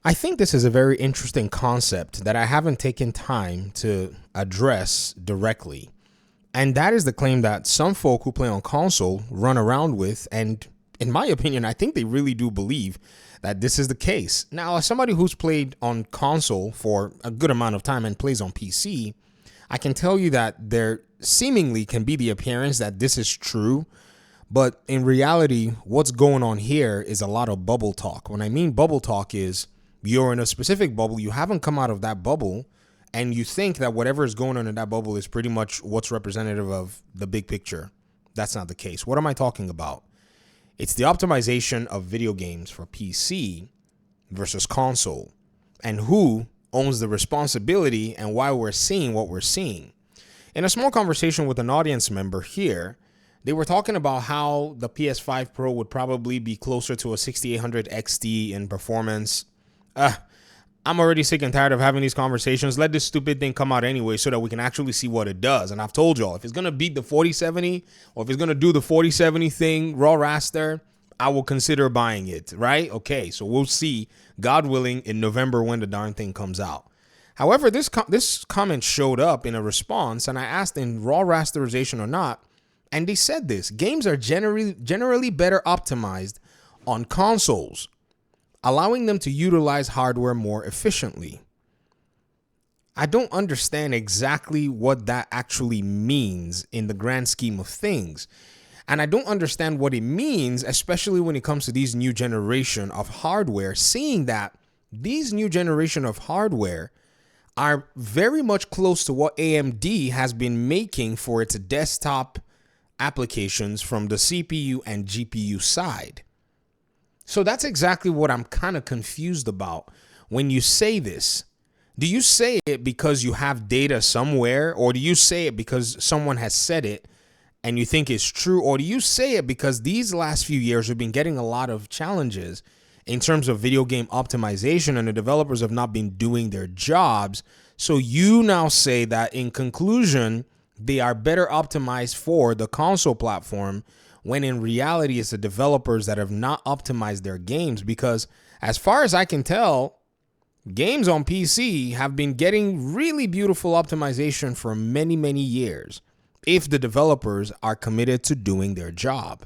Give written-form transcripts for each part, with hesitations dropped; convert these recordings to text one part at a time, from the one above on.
I think this is a very interesting concept that I haven't taken time to address directly. And that is the claim that some folk who play on console run around with. And in my opinion, I think they really do believe that this is the case. Now, as somebody who's played on console for a good amount of time and plays on PC, I can tell you that there seemingly can be the appearance that this is true. But in reality, what's going on here is a lot of bubble talk. When I mean bubble talk is you're in a specific bubble, you haven't come out of that bubble, and you think that whatever is going on in that bubble is pretty much what's representative of the big picture. That's not the case. What am I talking about? It's the optimization of video games for PC versus console, and who owns the responsibility and why we're seeing what we're seeing. In a small conversation with an audience member here, they were talking about how the PS5 Pro would probably be closer to a 6800 XT in performance. I'm already sick and tired of having these conversations. Let this stupid thing come out anyway so that we can actually see what it does. And I've told y'all, if it's going to beat the 4070 or if it's going to do the 4070 thing, raw raster, I will consider buying it, right? Okay, so we'll see, God willing, in November when the darn thing comes out. However, this comment showed up in a response, and I asked in raw rasterization or not, and they said this: games are generally better optimized on consoles, allowing them to utilize hardware more efficiently. I don't understand exactly what that actually means in the grand scheme of things. And I don't understand what it means, especially when it comes to these new generation of hardware, seeing that these new generation of hardware are very much close to what AMD has been making for its desktop applications from the CPU and GPU side. So that's exactly what I'm kind of confused about when you say this. Do you say it because you have data somewhere, or do you say it because someone has said it and you think it's true, or do you say it because these last few years we've been getting a lot of challenges in terms of video game optimization and the developers have not been doing their jobs? So you now say that in conclusion, they are better optimized for the console platform, when in reality it's the developers that have not optimized their games. Because as far as I can tell, games on PC have been getting really beautiful optimization for many, many years if the developers are committed to doing their job.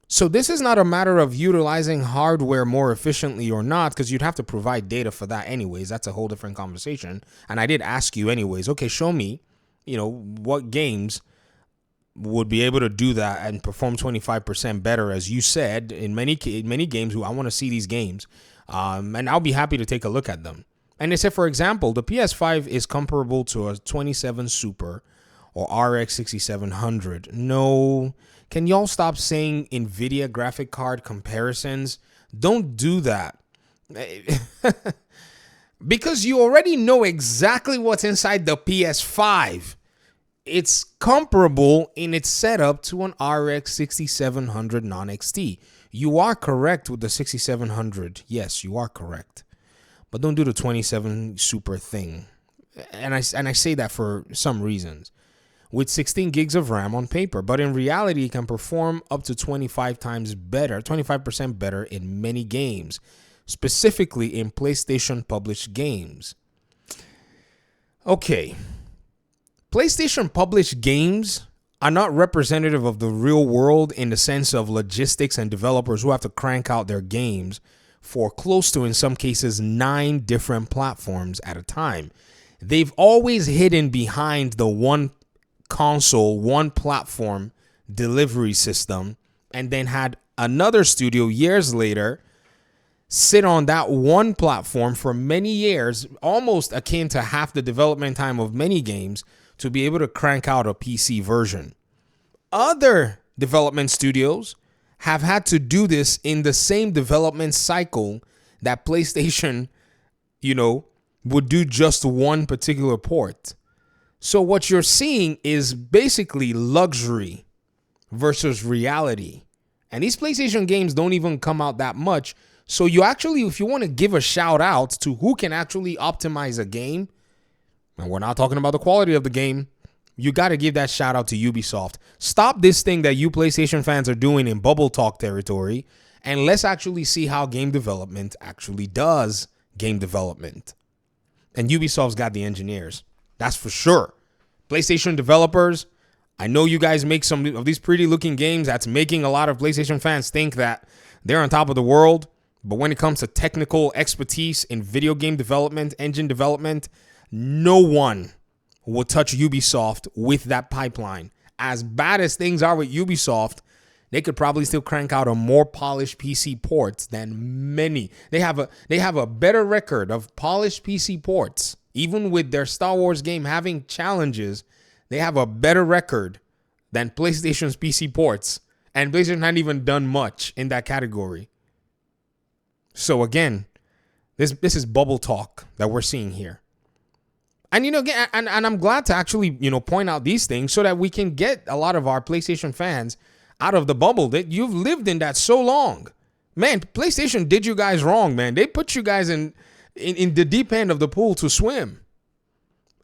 So this is not a matter of utilizing hardware more efficiently or not, because you'd have to provide data for that anyways. That's a whole different conversation. And I did ask you anyways, okay, show me, what games would be able to do that and perform 25% better, as you said, in many games. I want to see these games, and I'll be happy to take a look at them. And they said, for example, the PS5 is comparable to a 27 Super or RX 6700. No, can y'all stop saying NVIDIA graphic card comparisons? Don't do that. Because you already know exactly what's inside the PS5. It's comparable in its setup to an RX 6700 non-XT. You are correct with the 6700. Yes, you are correct. But don't do the 27 Super thing. And I say that for some reasons. With 16 gigs of RAM on paper, but in reality, it can perform up to 25% better in many games, specifically in PlayStation published games. Okay. PlayStation published games are not representative of the real world in the sense of logistics and developers who have to crank out their games for close to, in some cases, 9 different platforms at a time. They've always hidden behind the one console, one platform delivery system, and then had another studio years later sit on that one platform for many years, almost akin to half the development time of many games, to be able to crank out a PC version. Other development studios have had to do this in the same development cycle that PlayStation, would do just one particular port. So what you're seeing is basically luxury versus reality. And these PlayStation games don't even come out that much. So you actually, if you want to give a shout out to who can actually optimize a game, and we're not talking about the quality of the game, you got to give that shout out to Ubisoft. Stop this thing that you PlayStation fans are doing in bubble talk territory And let's actually see how game development actually does game development. And Ubisoft's got the engineers. That's for sure. PlayStation developers, I know you guys make some of these pretty looking games that's making a lot of PlayStation fans think that they're on top of the world. But when it comes to technical expertise in video game development, engine development, no one will touch Ubisoft with that pipeline. As bad as things are with Ubisoft, they could probably still crank out a more polished PC ports than many. They have a better record of polished PC ports. Even with their Star Wars game having challenges, they have a better record than PlayStation's PC ports. And PlayStation hadn't even done much in that category. So again, this is bubble talk that we're seeing here. And, again, and I'm glad to actually, point out these things so that we can get a lot of our PlayStation fans out of the bubble that you've lived in that so long. Man, PlayStation did you guys wrong, man. They put you guys in the deep end of the pool to swim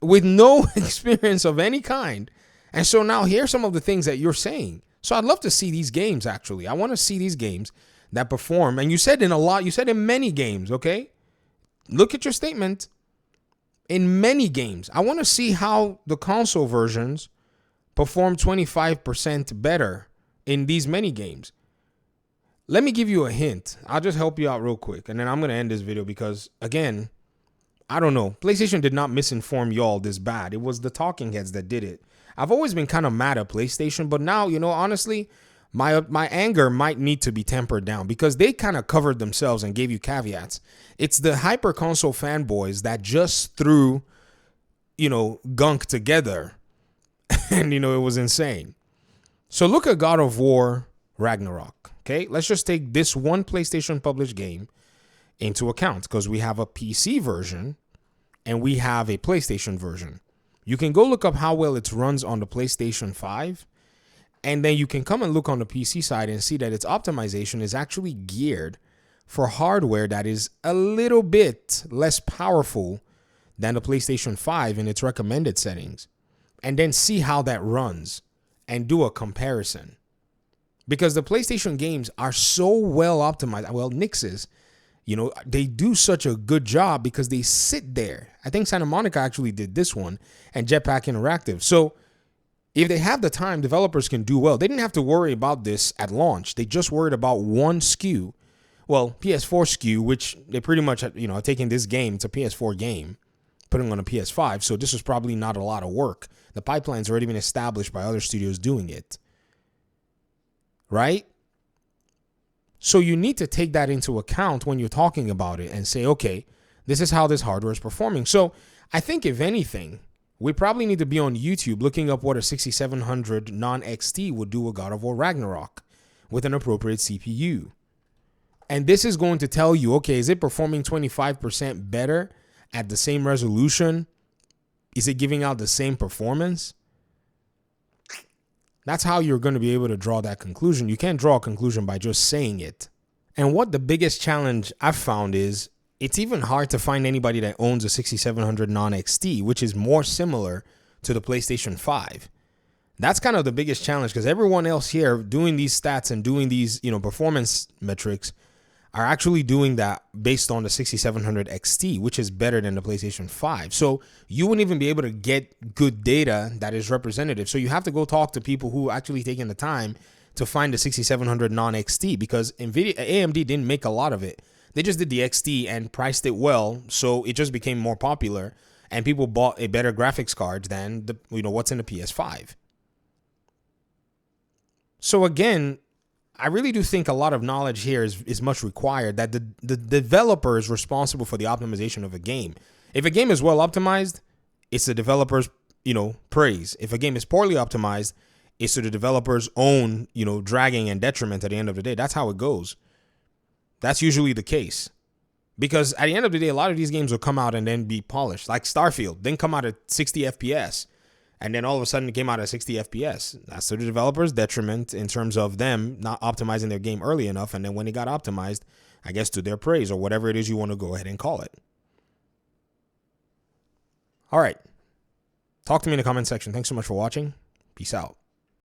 with no experience of any kind. And so now here's some of the things that you're saying. So I'd love to see these games, actually. I want to see these games that perform. And you said in many games, okay? Look at your statement. In many games, I want to see how the console versions perform 25% better in these many games. Let me give you a hint. I'll just help you out real quick. And then I'm going to end this video because, again, I don't know. PlayStation did not misinform y'all this bad. It was the talking heads that did it. I've always been kind of mad at PlayStation, but now, honestly, my anger might need to be tempered down because they kind of covered themselves and gave you caveats. It's the hyper console fanboys that just threw, gunk together. And, it was insane. So look at God of War Ragnarok. Okay, let's just take this one PlayStation published game into account because we have a PC version and we have a PlayStation version. You can go look up how well it runs on the PlayStation 5. And then you can come and look on the PC side and see that its optimization is actually geared for hardware that is a little bit less powerful than the PlayStation 5 in its recommended settings. And then see how that runs and do a comparison. Because the PlayStation games are so well optimized. Well, Nix's, they do such a good job because they sit there. I think Santa Monica actually did this one and Jetpack Interactive. So if they have the time, developers can do well. They didn't have to worry about this at launch. They just worried about one SKU. Well, PS4 SKU, which they pretty much, are taking this game. It's a PS4 game, putting on a PS5. So this was probably not a lot of work. The pipeline's already been established by other studios doing it. Right? So you need to take that into account when you're talking about it and say, okay, this is how this hardware is performing. So I think if anything, we probably need to be on YouTube looking up what a 6700 non-XT would do with God of War Ragnarok with an appropriate CPU. And this is going to tell you, okay, is it performing 25% better at the same resolution? Is it giving out the same performance? That's how you're going to be able to draw that conclusion. You can't draw a conclusion by just saying it. And what the biggest challenge I've found is it's even hard to find anybody that owns a 6700 non-XT, which is more similar to the PlayStation 5. That's kind of the biggest challenge because everyone else here doing these stats and doing these, performance metrics are actually doing that based on the 6700 XT, which is better than the PlayStation 5. So you wouldn't even be able to get good data that is representative. So you have to go talk to people who actually taking the time to find the 6700 non-XT because AMD didn't make a lot of it. They just did the XT and priced it well, so it just became more popular, and people bought a better graphics card than what's in the PS5. So again, I really do think a lot of knowledge here is much required. That the developer is responsible for the optimization of a game. If a game is well optimized, it's the developer's praise. If a game is poorly optimized, it's to the developer's own dragging and detriment at the end of the day. That's how it goes. That's usually the case. Because at the end of the day, a lot of these games will come out and then be polished. Like Starfield, then come out at 60 FPS. And then all of a sudden it came out at 60 FPS. That's to the developer's detriment in terms of them not optimizing their game early enough. And then when it got optimized, I guess to their praise or whatever it is you want to go ahead and call it. All right. Talk to me in the comment section. Thanks so much for watching. Peace out.